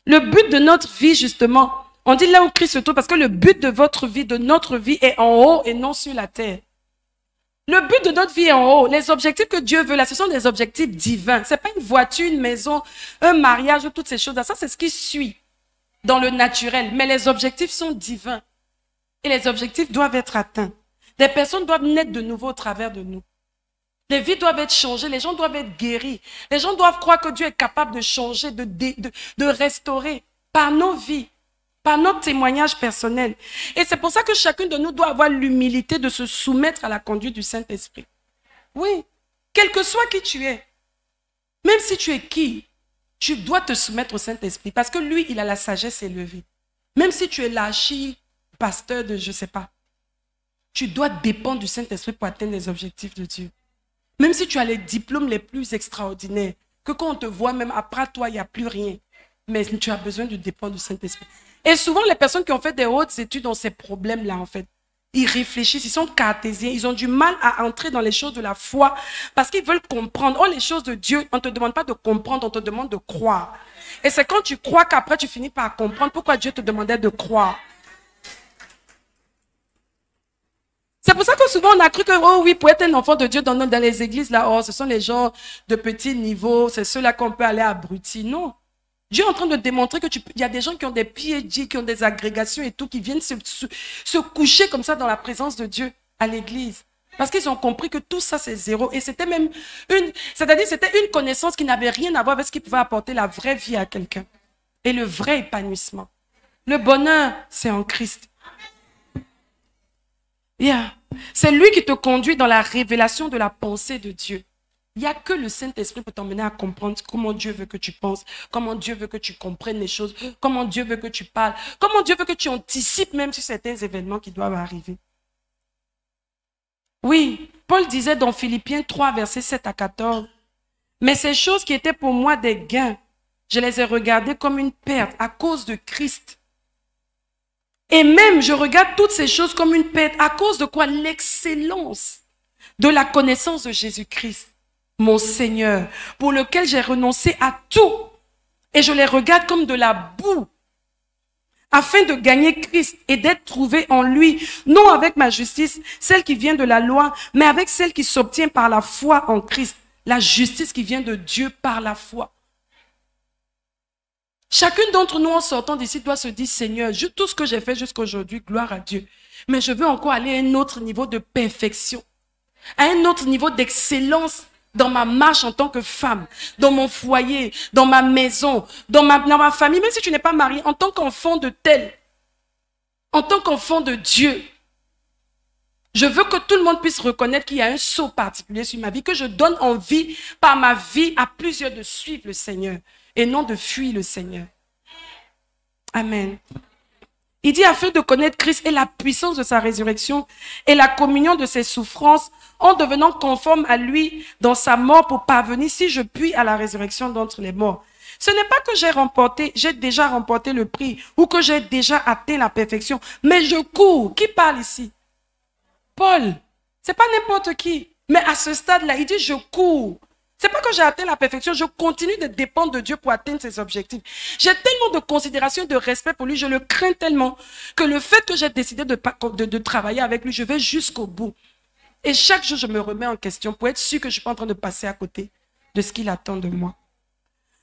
Le but de notre vie, justement, on dit là où Christ se trouve, parce que le but de votre vie, de notre vie, est en haut et non sur la terre. Le but de notre vie est en haut. Les objectifs que Dieu veut là, ce sont des objectifs divins. Ce n'est pas une voiture, une maison, un mariage, toutes ces choses-là. Ça, c'est ce qui suit dans le naturel. Mais les objectifs sont divins. Et les objectifs doivent être atteints. Des personnes doivent naître de nouveau au travers de nous. Les vies doivent être changées, les gens doivent être guéris. Les gens doivent croire que Dieu est capable de changer, de restaurer par nos vies, par notre témoignage personnel. Et c'est pour ça que chacun de nous doit avoir l'humilité de se soumettre à la conduite du Saint-Esprit. Oui, quel que soit qui tu es, même si tu es qui, tu dois te soumettre au Saint-Esprit parce que lui, il a la sagesse élevée. Même si tu es l'archi-pasteur de je ne sais pas, tu dois dépendre du Saint-Esprit pour atteindre les objectifs de Dieu. Même si tu as les diplômes les plus extraordinaires, que quand on te voit même après toi, il n'y a plus rien. Mais tu as besoin de dépendre du Saint-Esprit. Et souvent, les personnes qui ont fait des hautes études ont ces problèmes-là, en fait. Ils réfléchissent, ils sont cartésiens, ils ont du mal à entrer dans les choses de la foi parce qu'ils veulent comprendre. Oh, les choses de Dieu, on ne te demande pas de comprendre, on te demande de croire. Et c'est quand tu crois qu'après tu finis par comprendre pourquoi Dieu te demandait de croire. C'est pour ça que souvent on a cru que, oh oui, pour être un enfant de Dieu dans les églises, là, oh, ce sont les gens de petit niveau, c'est ceux-là qu'on peut aller abrutir. Non. Dieu est en train de démontrer que il y a des gens qui ont des PhD, qui ont des agrégations et tout, qui viennent se coucher comme ça dans la présence de Dieu à l'église. Parce qu'ils ont compris que tout ça, c'est zéro. Et c'était même c'était une connaissance qui n'avait rien à voir avec ce qui pouvait apporter la vraie vie à quelqu'un. Et le vrai épanouissement. Le bonheur, c'est en Christ. Yeah. C'est lui qui te conduit dans la révélation de la pensée de Dieu. Il n'y a que le Saint-Esprit pour t'emmener à comprendre comment Dieu veut que tu penses, comment Dieu veut que tu comprennes les choses, comment Dieu veut que tu parles, comment Dieu veut que tu anticipes même sur certains événements qui doivent arriver. Oui, Paul disait dans Philippiens 3, versets 7 à 14, « Mais ces choses qui étaient pour moi des gains, je les ai regardées comme une perte à cause de Christ. Et même, je regarde toutes ces choses comme une perte. À cause de quoi? L'excellence de la connaissance de Jésus-Christ, mon Seigneur, pour lequel j'ai renoncé à tout. Et je les regarde comme de la boue, afin de gagner Christ et d'être trouvé en lui, non avec ma justice, celle qui vient de la loi, mais avec celle qui s'obtient par la foi en Christ, la justice qui vient de Dieu par la foi. » Chacun d'entre nous en sortant d'ici doit se dire, Seigneur, tout ce que j'ai fait jusqu'à aujourd'hui, gloire à Dieu. Mais je veux encore aller à un autre niveau de perfection, à un autre niveau d'excellence dans ma marche en tant que femme, dans mon foyer, dans ma maison, dans ma famille, même si tu n'es pas marié, en tant qu'enfant de tel, en tant qu'enfant de Dieu. Je veux que tout le monde puisse reconnaître qu'il y a un sceau particulier sur ma vie, que je donne envie par ma vie à plusieurs de suivre le Seigneur et non de fuir le Seigneur. Amen. Il dit afin de connaître Christ et la puissance de sa résurrection et la communion de ses souffrances en devenant conforme à lui dans sa mort pour parvenir, si je puis, à la résurrection d'entre les morts. Ce n'est pas que j'ai déjà remporté le prix ou que j'ai déjà atteint la perfection, mais je cours. Qui parle ici? Paul. C'est pas n'importe qui. Mais à ce stade-là, il dit je cours. C'est pas que j'ai atteint la perfection, je continue de dépendre de Dieu pour atteindre ses objectifs. J'ai tellement de considération et de respect pour lui, je le crains tellement que le fait que j'ai décidé de travailler avec lui, je vais jusqu'au bout. Et chaque jour, je me remets en question pour être sûr que je ne suis pas en train de passer à côté de ce qu'il attend de moi.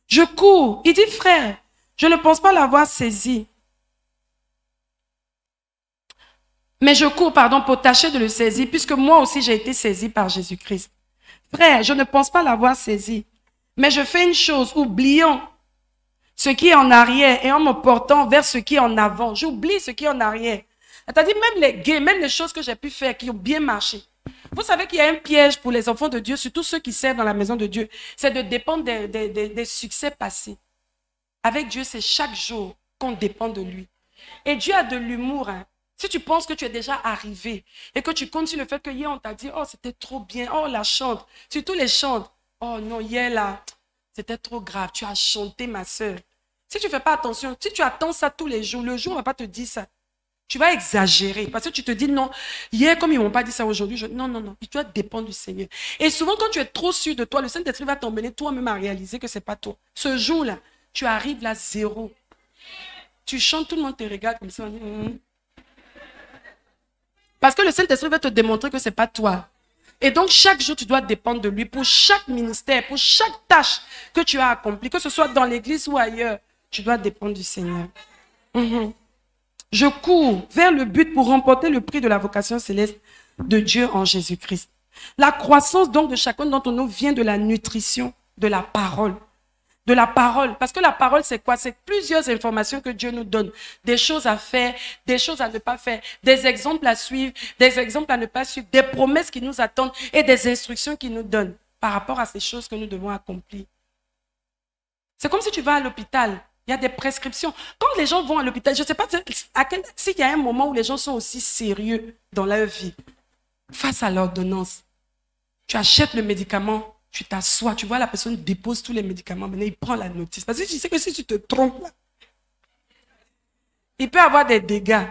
Je cours. Il dit, frère, je ne pense pas l'avoir saisi. Mais je cours, pour tâcher de le saisir, puisque moi aussi j'ai été saisi par Jésus-Christ. Frère, je ne pense pas l'avoir saisi. Mais je fais une chose, oubliant ce qui est en arrière et en me portant vers ce qui est en avant. J'oublie ce qui est en arrière. C'est-à-dire même les gains, même les choses que j'ai pu faire qui ont bien marché. Vous savez qu'il y a un piège pour les enfants de Dieu, surtout ceux qui servent dans la maison de Dieu, c'est de dépendre des succès passés. Avec Dieu, c'est chaque jour qu'on dépend de lui. Et Dieu a de l'humour, hein. Si tu penses que tu es déjà arrivé et que tu comptes sur le fait que hier on t'a dit, oh c'était trop bien, oh la chante, surtout les chantes, oh non hier là, c'était trop grave, tu as chanté ma soeur. Si tu ne fais pas attention, si tu attends ça tous les jours, le jour on ne va pas te dire ça. Tu vas exagérer parce que tu te dis non, hier comme ils ne m'ont pas dit ça aujourd'hui, non, tu dois dépendre du Seigneur. Et souvent quand tu es trop sûr de toi, le Saint-Esprit va t'emmener toi-même à réaliser que ce n'est pas toi. Ce jour-là, tu arrives là zéro. tu chantes, tout le monde te regarde comme ça. Parce que le Saint-Esprit va te démontrer que ce n'est pas toi. Et donc, chaque jour, tu dois dépendre de lui pour chaque ministère, pour chaque tâche que tu as accomplie, que ce soit dans l'église ou ailleurs. Tu dois dépendre du Seigneur. Je cours vers le but pour remporter le prix de la vocation céleste de Dieu en Jésus-Christ. La croissance donc de chacun d'entre nous vient de la nutrition de la parole. De la parole. Parce que la parole, c'est quoi? C'est plusieurs informations que Dieu nous donne. Des choses à faire, des choses à ne pas faire, des exemples à suivre, des exemples à ne pas suivre, des promesses qui nous attendent et des instructions qu'il nous donne par rapport à ces choses que nous devons accomplir. C'est comme si tu vas à l'hôpital. Il y a des prescriptions. Quand les gens vont à l'hôpital, je ne sais pas s'il y a un moment où les gens sont aussi sérieux dans leur vie. Face à l'ordonnance, tu achètes le médicament, tu t'assois, tu vois la personne dépose tous les médicaments, maintenant il prend la notice. Parce que tu sais que si tu te trompes, là, il peut avoir des dégâts.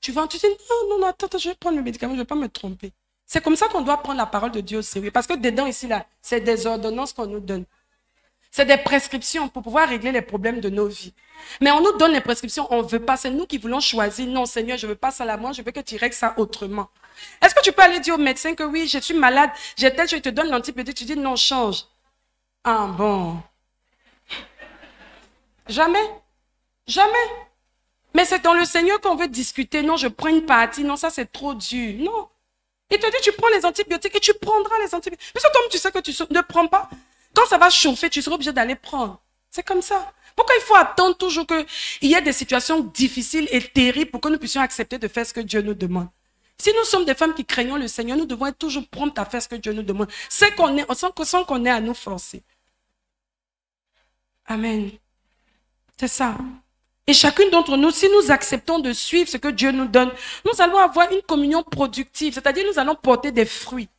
Tu vas, tu dis non, attends, je vais prendre le médicament, je ne vais pas me tromper. C'est comme ça qu'on doit prendre la parole de Dieu au sérieux. Parce que dedans, ici, là, c'est des ordonnances qu'on nous donne. C'est des prescriptions pour pouvoir régler les problèmes de nos vies. Mais on nous donne les prescriptions, on ne veut pas. C'est nous qui voulons choisir. Non, Seigneur, je ne veux pas ça là, moi, je veux que tu règles ça autrement. Est-ce que tu peux aller dire au médecin que oui, je suis malade, j'ai tel, je te donne l'antibiotique, tu dis non, change. Ah bon. Jamais. Jamais. Mais c'est dans le Seigneur qu'on veut discuter. Non, je prends une partie. Non, ça c'est trop dur. Non. Il te dit, tu prends les antibiotiques et tu prendras les antibiotiques. Parce que comme tu sais que tu ne prends pas, quand ça va chauffer, tu seras obligé d'aller prendre. C'est comme ça. Pourquoi il faut attendre toujours qu'il y ait des situations difficiles et terribles pour que nous puissions accepter de faire ce que Dieu nous demande? Si nous sommes des femmes qui craignons le Seigneur, nous devons être toujours promptes à faire ce que Dieu nous demande. C'est qu'on est, sans qu'on ait à nous forcer. Amen. C'est ça. Et chacune d'entre nous, si nous acceptons de suivre ce que Dieu nous donne, nous allons avoir une communion productive. C'est-à-dire, nous allons porter des fruits.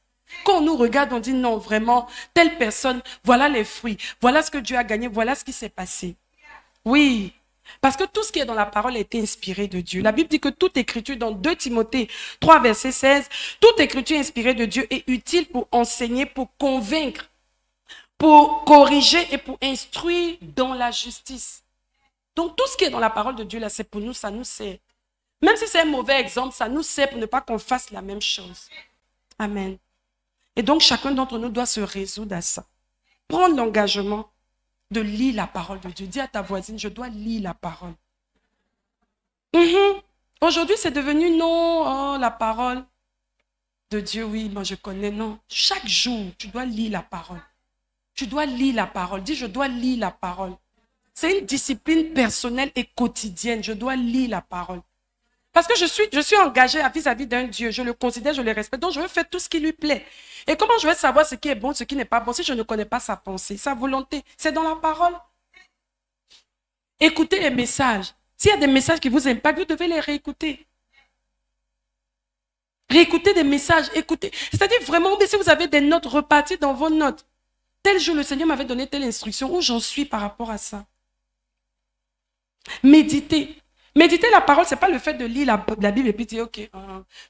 Quand on nous regarde, on dit non, vraiment, telle personne, voilà les fruits, voilà ce que Dieu a gagné, voilà ce qui s'est passé. Oui, parce que tout ce qui est dans la parole a été inspiré de Dieu. La Bible dit que toute écriture, dans 2 Timothée 3, verset 16, toute écriture inspirée de Dieu est utile pour enseigner, pour convaincre, pour corriger et pour instruire dans la justice. Donc tout ce qui est dans la parole de Dieu, là, c'est pour nous, ça nous sert. Même si c'est un mauvais exemple, ça nous sert pour ne pas qu'on fasse la même chose. Amen. Et donc, chacun d'entre nous doit se résoudre à ça. Prendre l'engagement de lire la parole de Dieu. Dis à ta voisine, je dois lire la parole. Aujourd'hui, c'est devenu non, oh, la parole de Dieu, oui, moi je connais, non. Chaque jour, tu dois lire la parole. Tu dois lire la parole. Dis, je dois lire la parole. C'est une discipline personnelle et quotidienne. Je dois lire la parole. Parce que je suis engagée vis-à-vis d'un Dieu. Je le considère, je le respecte. Donc, je veux faire tout ce qui lui plaît. Et comment je vais savoir ce qui est bon, ce qui n'est pas bon, si je ne connais pas sa pensée, sa volonté? C'est dans la parole. Écoutez les messages. S'il y a des messages qui vous impactent, vous devez les réécouter. Réécoutez des messages, écoutez. C'est-à-dire vraiment, si vous avez des notes reparties dans vos notes. Tel jour, le Seigneur m'avait donné telle instruction. Où j'en suis par rapport à ça? Méditez. Méditer la parole, ce n'est pas le fait de lire la Bible et puis dire, ok,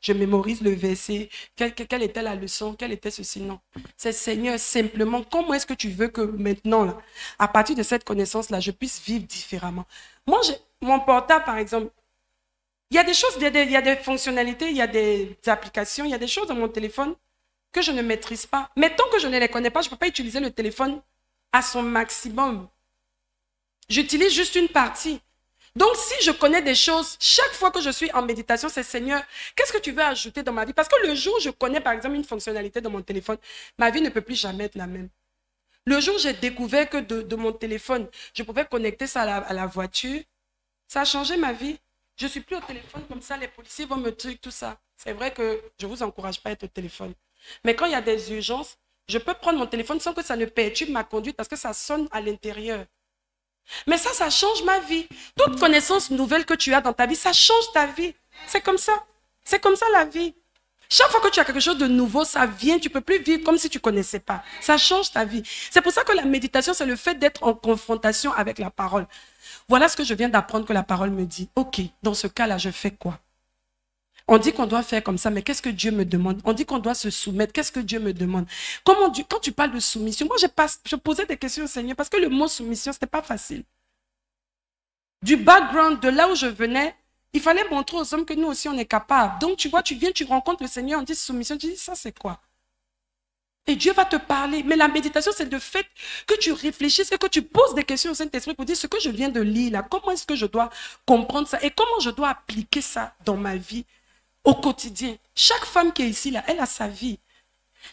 je mémorise le verset, quelle était la leçon, quel était ceci, non. C'est Seigneur, simplement, comment est-ce que tu veux que maintenant, là, à partir de cette connaissance-là, je puisse vivre différemment? Moi, mon portable, par exemple, il y a des choses, il y a des fonctionnalités, il y a des applications, il y a des choses dans mon téléphone que je ne maîtrise pas. Mais tant que je ne les connais pas, je ne peux pas utiliser le téléphone à son maximum. J'utilise juste une partie. Donc, si je connais des choses, chaque fois que je suis en méditation, c'est Seigneur, qu'est-ce que tu veux ajouter dans ma vie? Parce que le jour où je connais, par exemple, une fonctionnalité de mon téléphone, ma vie ne peut plus jamais être la même. Le jour où j'ai découvert que de mon téléphone, je pouvais connecter ça à la voiture, ça a changé ma vie. Je ne suis plus au téléphone comme ça, les policiers vont me truquer, tout ça. C'est vrai que je ne vous encourage pas à être au téléphone. Mais quand il y a des urgences, je peux prendre mon téléphone sans que ça ne perturbe ma conduite parce que ça sonne à l'intérieur. Mais ça change ma vie. Toute connaissance nouvelle que tu as dans ta vie, ça change ta vie. C'est comme ça. C'est comme ça la vie. Chaque fois que tu as quelque chose de nouveau, ça vient, tu ne peux plus vivre comme si tu ne connaissais pas. Ça change ta vie. C'est pour ça que la méditation, c'est le fait d'être en confrontation avec la parole. Voilà ce que je viens d'apprendre que la parole me dit. Ok, dans ce cas-là, je fais quoi? On dit qu'on doit faire comme ça, mais qu'est-ce que Dieu me demande? On dit qu'on doit se soumettre. Qu'est-ce que Dieu me demande? Quand tu parles de soumission, moi, je posais des questions au Seigneur parce que le mot soumission, ce n'était pas facile. du background, de là où je venais, il fallait montrer aux hommes que nous aussi, on est capable. Donc, tu vois, tu viens, tu rencontres le Seigneur, on dit soumission, tu dis, ça, c'est quoi? Et Dieu va te parler. Mais la méditation, c'est le fait que tu réfléchisses et que tu poses des questions au Saint-Esprit pour dire ce que je viens de lire là, comment est-ce que je dois comprendre ça et comment je dois appliquer ça dans ma vie au quotidien. Chaque femme qui est ici là, elle a sa vie.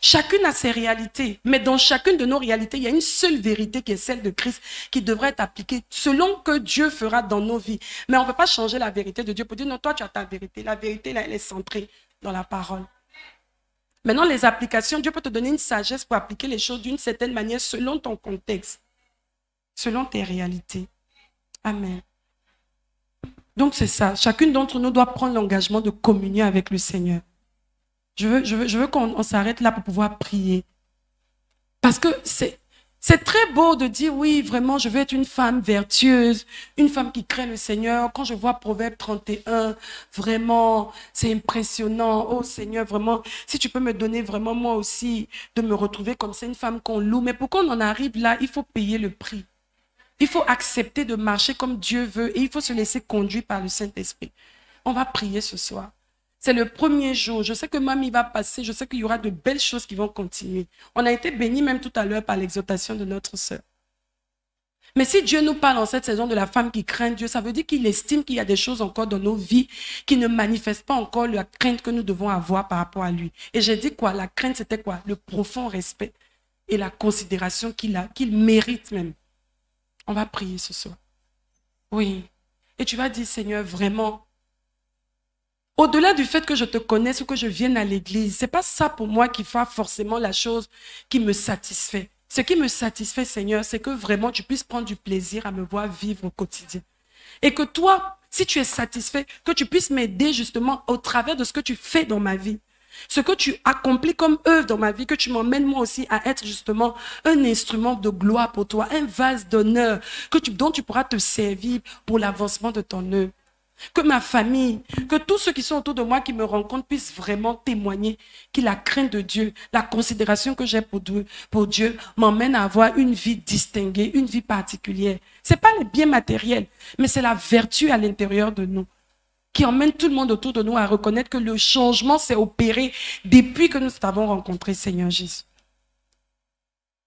Chacune a ses réalités. Mais dans chacune de nos réalités, il y a une seule vérité qui est celle de Christ qui devrait être appliquée selon que Dieu fera dans nos vies. Mais on ne peut pas changer la vérité de Dieu pour dire non, toi tu as ta vérité. La vérité là, elle est centrée dans la parole. Maintenant, les applications, Dieu peut te donner une sagesse pour appliquer les choses d'une certaine manière selon ton contexte, selon tes réalités. Amen. Donc, c'est ça. Chacune d'entre nous doit prendre l'engagement de communier avec le Seigneur. Je veux qu'on s'arrête là pour pouvoir prier. Parce que c'est très beau de dire, oui, vraiment, je veux être une femme vertueuse, une femme qui craint le Seigneur. Quand je vois Proverbe 31, vraiment, c'est impressionnant. Oh Seigneur, vraiment, si tu peux me donner vraiment moi aussi de me retrouver comme ça, une femme qu'on loue. Mais pour qu'on en arrive là, il faut payer le prix. Il faut accepter de marcher comme Dieu veut et il faut se laisser conduire par le Saint-Esprit. On va prier ce soir. C'est le premier jour. Je sais que Mamie va passer. Je sais qu'il y aura de belles choses qui vont continuer. On a été bénis même tout à l'heure par l'exhortation de notre sœur. Mais si Dieu nous parle en cette saison de la femme qui craint Dieu, ça veut dire qu'il estime qu'il y a des choses encore dans nos vies qui ne manifestent pas encore la crainte que nous devons avoir par rapport à lui. Et j'ai dit quoi? La crainte, c'était quoi? Le profond respect et la considération qu'il a, qu'il mérite même. On va prier ce soir. Oui. Et tu vas dire, Seigneur, vraiment, au-delà du fait que je te connaisse ou que je vienne à l'église, ce n'est pas ça pour moi qui fait forcément la chose qui me satisfait. Ce qui me satisfait, Seigneur, c'est que vraiment tu puisses prendre du plaisir à me voir vivre au quotidien. Et que toi, si tu es satisfait, que tu puisses m'aider justement au travers de ce que tu fais dans ma vie. Ce que tu accomplis comme œuvre dans ma vie, que tu m'emmènes moi aussi à être justement un instrument de gloire pour toi, un vase d'honneur dont tu pourras te servir pour l'avancement de ton œuvre. Que ma famille, que tous ceux qui sont autour de moi qui me rencontrent puissent vraiment témoigner que la crainte de Dieu, la considération que j'ai pour Dieu m'emmène à avoir une vie distinguée, une vie particulière. Ce n'est pas les biens matériels, mais c'est la vertu à l'intérieur de nous qui emmène tout le monde autour de nous à reconnaître que le changement s'est opéré depuis que nous t'avons rencontré, Seigneur Jésus.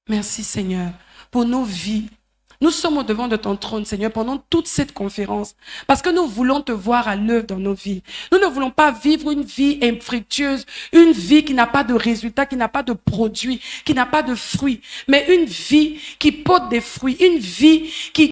Merci, Seigneur, pour nos vies. Nous sommes au devant de ton trône, Seigneur, pendant toute cette conférence, parce que nous voulons te voir à l'œuvre dans nos vies. Nous ne voulons pas vivre une vie infructueuse, une vie qui n'a pas de résultats, qui n'a pas de produits, qui n'a pas de fruits, mais une vie qui porte des fruits, une vie qui